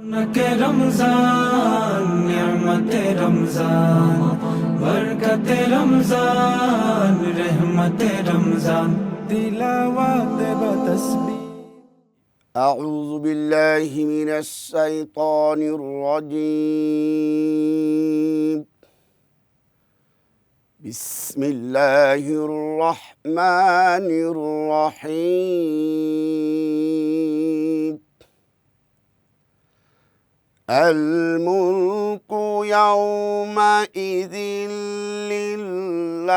के रमजान नियमते रमजान बरकते रमजान रहमते रमजान तिलावत व तस्बीह। أعوذ بالله من الشيطان الرجيم. بسم الله الرحمن الرحيم. الملك يومئذ لله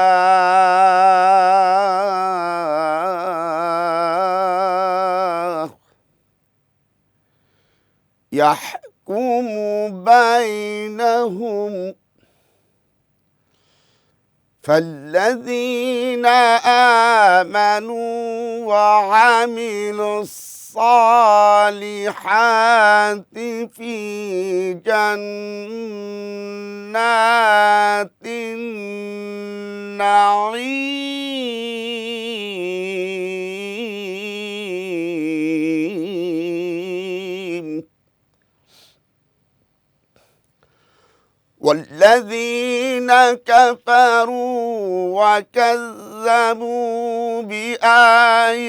يحكم بينهم فالذين آمنوا وعملوا الصالحات في جنات النعيم والذين كفروا وكذبوا بآياتنا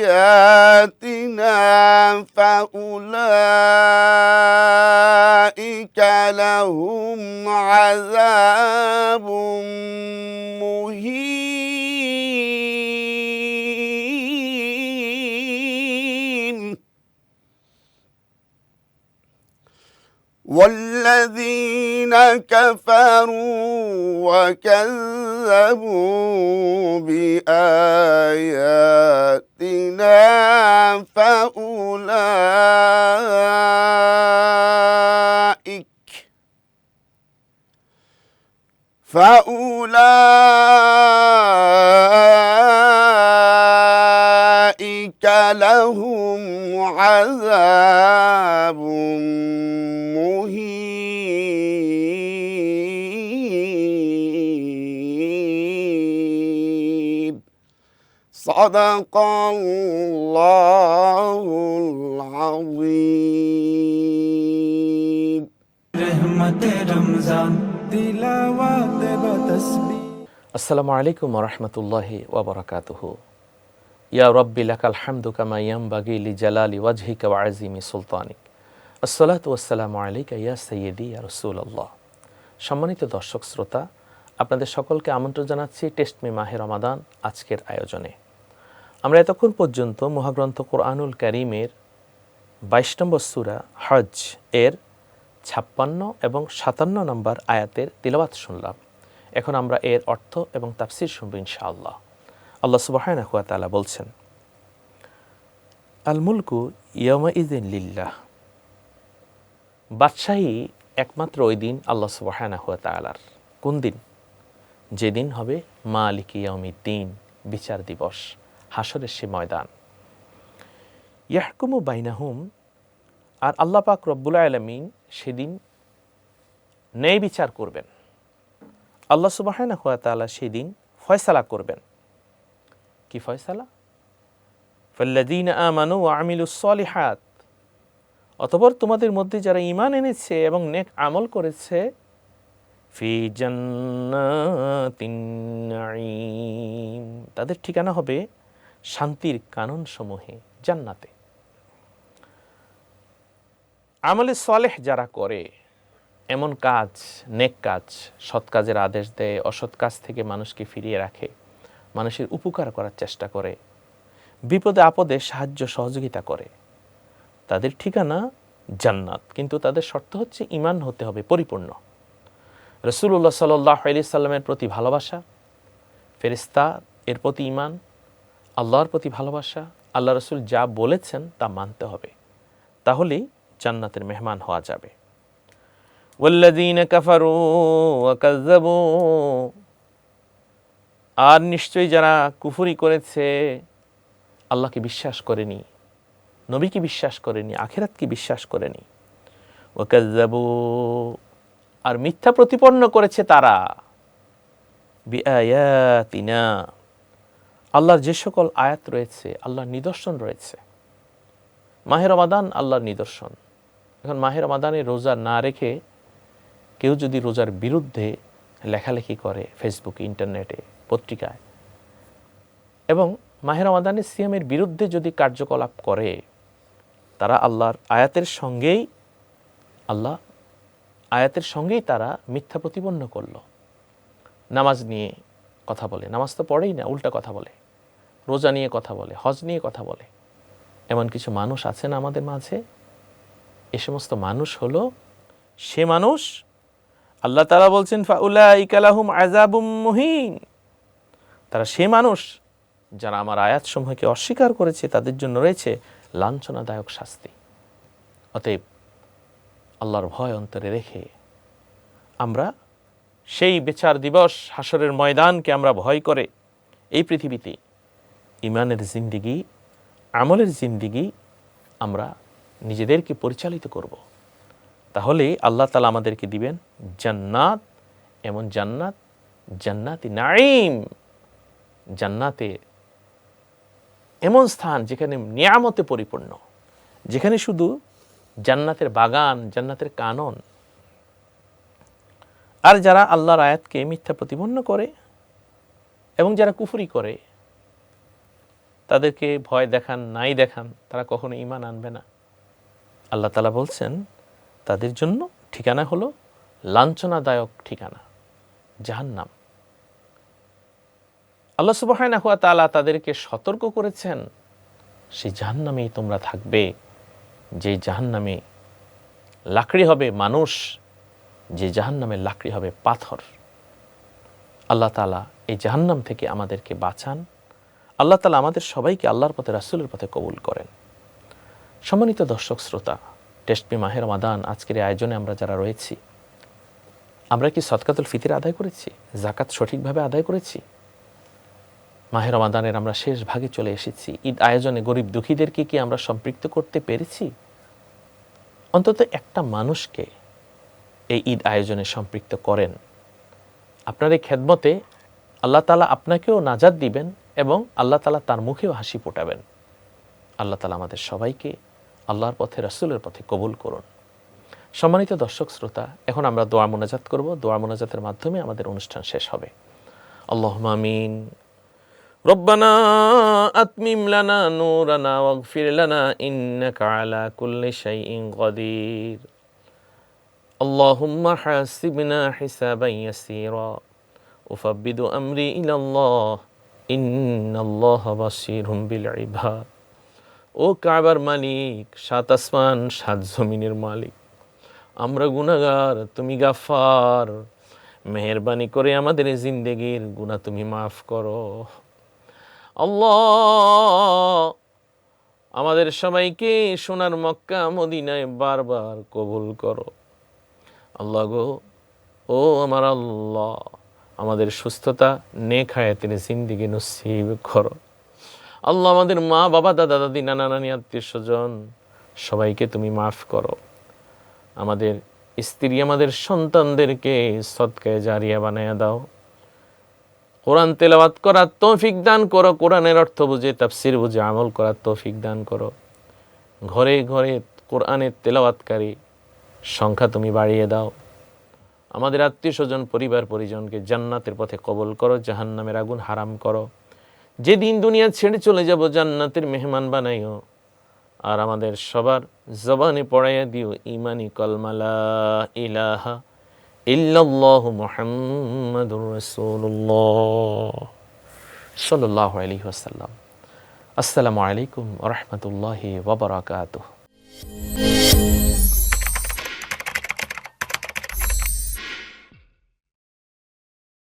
فأولئك لهم عذاب مهين والذين كفروا وكذبوا بآياتنا فأولئك لهم عذاب مهين صدق الله العظيم. रहमते रमजान तिलावत व तस्बीह। আসসালামু আলাইকুম ওয়া রাহমাতুল্লাহি ওয়া বারাকাতুহু। ইয়া রাব্বি লাকাল হামদু কামা ইয়ানবাগি লিজালালি ওয়াজহিকা ওয়া আযীমি সুলতানিক। আসসালাতু ওয়াসসালামু আলাইকা ইয়া সাইয়্যিদি ইয়া রাসূলুল্লাহ। সম্মানিত দর্শক শ্রোতা, আপনাদের সকলকে আমন্ত্রণ জানাচ্ছি টেস্ট মে মাহে রমাদান আজকের আয়োজনে। আমরা এতক্ষণ পর্যন্ত মহাগ্রন্থ কোরআনুল কারীমের ২২ নম্বর সূরা হজ এর ৫৬ এবং ৫৭ নম্বর আয়াতের তিলাওয়াত শুনলাম। এখন আমরা এর অর্থ এবং তাফসীর শুনব ইনশাআল্লাহ। আল্লাহ সুবহানাহু ওয়া তাআলা বলছেন, আল মুলকু ইয়াওমাইযিন লিল্লাহ। বাদশাহী একমাত্র ওই দিন আল্লাহ সুবহানাহু ওয়া তাআলার। কোন দিন? যেদিন হবে মালিকি ইয়াউমিদ্দিন, বিচার দিবস, হাসরের সে ময়দান। ইয়াহকুমু বাইনাহুম, আর আল্লাহ পাক রব্বুল আলামিন সেদিন ন্যায় বিচার করবেন। আল্লাহ সুবহানাহু ওয়া তাআলা সেদিন ফয়সালা করবেন। কি ফয়সালা? ফাল্লাযীনা আমানু ওয়া আমিলুস সলিহাত, অতঃপর তোমাদের মধ্যে যারা ঈমান এনেছে এবং নেক আমল করেছে, ফি জান্নাতিন নাঈম, তাদের ঠিকানা হবে শান্তির কানন সমূহে, জান্নাতে। আমলে সলেহ যারা করে, এমন কাজ, নেক কাজ, সৎ কাজের আদেশ দেয়, অসৎ কাজ থেকে মানুষকে ফিরিয়ে রাখে, মানুষের উপকার করার চেষ্টা করে, বিপদে আপদে সাহায্য সহযোগিতা করে, তাদের ঠিকানা জান্নাত। কিন্তু তাদের শর্ত হচ্ছে ঈমান হতে হবে পরিপূর্ণ। রাসূলুল্লাহ সাল্লাল্লাহু আলাইহি সাল্লামের প্রতি ভালোবাসা, ফেরেশতা এর প্রতি ঈমান, আল্লাহর প্রতি ভালোবাসা, আল্লাহ রাসূল যা বলেছেন তা মানতে হবে, তাহলেই জান্নাতের মেহমান হওয়া যাবে। ওয়াল্লাযীনা কাফারু ওয়া কাযযাবু, আর নিশ্চয়ই যারা কুফরি করেছে, আল্লাহকে বিশ্বাস করেনি, নবীকে বিশ্বাস করেনি, আখিরাতকে বিশ্বাস করেনি, ওয়া কাযযাবু, আর মিথ্যা প্রতিপন্ন করেছে তারা, বিআয়াতিনা, আল্লাহর যে সকল আয়াত রয়েছে, আল্লাহর নিদর্শন রয়েছে। মাহে রমাদান আল্লাহর নিদর্শন, এখন মাহে রমাদানে রোজা না রেখে কেউ যদি রোজার বিরুদ্ধে লেখালেখি করে ফেসবুকে, ইন্টারনেটে, পত্রিকায়, এবং মাহে রমাদানের সিয়ামের বিরুদ্ধে যদি কার্যকলাপ করে, তারা আল্লাহর আয়াতের সঙ্গেই তারা মিথ্যা প্রতিপন্ন করল। নামাজ নিয়ে কথা বলে, নামাজ তো পড়েই না, উল্টা কথা বলে, রোজা নিয়ে কথা বলে, হজ নিয়ে কথা বলে। এমন কিছু মানুষ আছে না আমাদের মাঝে? এ সমস্ত মানুষ হলো সে মানুষ, আল্লাহ তাআলা বলছেন ফাউলাইকা লাহুম আযাবুম মুহিন, তারা সে মানুষ যারা আমার আয়াতসমূহকে অস্বীকার করেছে, তাদের জন্য রয়েছে লাঞ্ছনাদায়ক শাস্তি। অতএব আল্লাহর ভয় অন্তরে রেখে আমরা সেই বিচার দিবস, হাসরের ময়দানকে আমরা ভয় করে এই পৃথিবীতে ঈমানের জিন্দেগি, আমলের জিন্দেগি আমরা নিজেদেরকে পরিচালিত করব। তাহলে আল্লাহ তাআলা আমাদেরকে দিবেন জান্নাত, এমন জান্নাত, জান্নাতি নাঈম, জান্নাতে এমন স্থান যেখানে নিয়ামতে পরিপূর্ণ, যেখানে শুধু জান্নাতের বাগান, জান্নাতের কানন। আর যারা আল্লাহর আয়াতকে মিথ্যা প্রতিপন্ন করে এবং যারা কুফরি করে, তাদেরকে ভয় দেখান নাই দেখান, তারা কখনো ঈমান আনবে না। আল্লাহ তাআলা বলছেন তাদের জন্য ঠিকানা হলো লাঞ্ছনাদায়ক ঠিকানা, জাহান্নাম। আল্লাহ সুবহানাহু ওয়া তাআলা তাদেরকে সতর্ক করেছেন, সেই জাহান্নামেই তোমরা থাকবে, যে জাহান্নামে লাকড়ি হবে মানুষ, যে জাহান্নামের লাকড়ি হবে পাথর। আল্লাহ তাআলা এই জাহান্নাম থেকে আমাদেরকে বাঁচান। আল্লাহ তাআলা আমাদের সবাইকে আল্লাহর পথে, রাসূলের পথে কবুল করেন। সম্মানিত দর্শক শ্রোতা, টেস্টমি মাহে রমাদান আজকের এই আয়োজনে আমরা যারা রয়েছি, আমরা কি সদকাতুল ফিতর আদায় করেছি? যাকাত সঠিকভাবে আদায় করেছি? মাহে রমাদানের আমরা শেষ ভাগে চলে এসেছি। ঈদ আয়োজনে গরিব দুঃখীদেরকে কি আমরা সম্পৃক্ত করতে পেরেছি? অন্তত একটা মানুষকে এই ঈদ আয়োজনে সম্পৃক্ত করেন। আপনার এই খেদমতে আল্লাহ তাআলা আপনাকেও নাজাত দিবেন এবং আল্লাহ তাআলা তার মুখেও হাসি ফোটাবেন। আল্লাহ তাআলা আমাদের সবাইকে আল্লাহর পথে, রাসূলের পথে কবুল করুন। সম্মানিত দর্শক শ্রোতা, এখন আমরা দোয়া মোনাজাত করব। দোয়া মোনাজাতের মাধ্যমে আমাদের অনুষ্ঠান শেষ হবে। আল্লাহুম্মা আমিন। রব্বানা আতমিম লানা নূরানা ওয়াগফির লানা ইন্নাকা আলা কুল্লি শাইইন কাদির। আল্লাহুম্মা হাসিবনা হিসাবান ইয়াসীরা উফাব্বিদু আমরি ইলাল্লাহ ইন্নাল্লাহা বাসীরুম বিল ইবাদ। ও কাবার মালিক, সাত আসমান সাত জমিনের মালিক, আমরা গুনাহগার, তুমি গাফফার। মেহেরবানি করে আমাদের জিন্দেগির গুনাহ তুমি মাফ করো। আল্লাহ, আমাদের সবাইকে সোনার মক্কা মদিনায় বারবার কবুল করো। আল্লাহ গো, ও আমার আল্লাহ, আমাদের সুস্থতা, নেক হায়াতের জিন্দেগি নসিব করো। আল্লাহ, আমাদের মা বাবা, দাদা দাদি, নানা নানি, আত্মীয় স্বজন সবাইকে তুমি মাফ করো। আমাদের স্ত্রী, আমাদের সন্তানদেরকে সদকায়ে জারিয়া বানায়া দাও। কোরআন তেলাওয়াত করার তৌফিক দান করো। কোরআনের অর্থ বুঝে, তাফসীর বুঝে আমল করার তৌফিক দান করো। ঘরে ঘরে কোরআনের তেলাওয়াতকারী সংখ্যা তুমি বাড়িয়ে দাও। আমাদের আত্মীয় স্বজন, পরিবার পরিজনকে জান্নাতের পথে কবুল করো, জাহান্নামের আগুন হারাম করো। যেদিন দুনিয়া ছেড়ে চলে যাব, জান্নাতের মেহমান বানাইও। আর আমাদের সবার জবানে পড়াইয়া দিও ঈমানি কলমা লা ইলাহা ইল্লাল্লাহু মুহাম্মাদুর রাসূলুল্লাহ সাল্লাল্লাহু আলাইহি ওয়াসাল্লাম। আসসালামু আলাইকুম ওয়া রাহমাতুল্লাহি ওয়া বারাকাতুহু।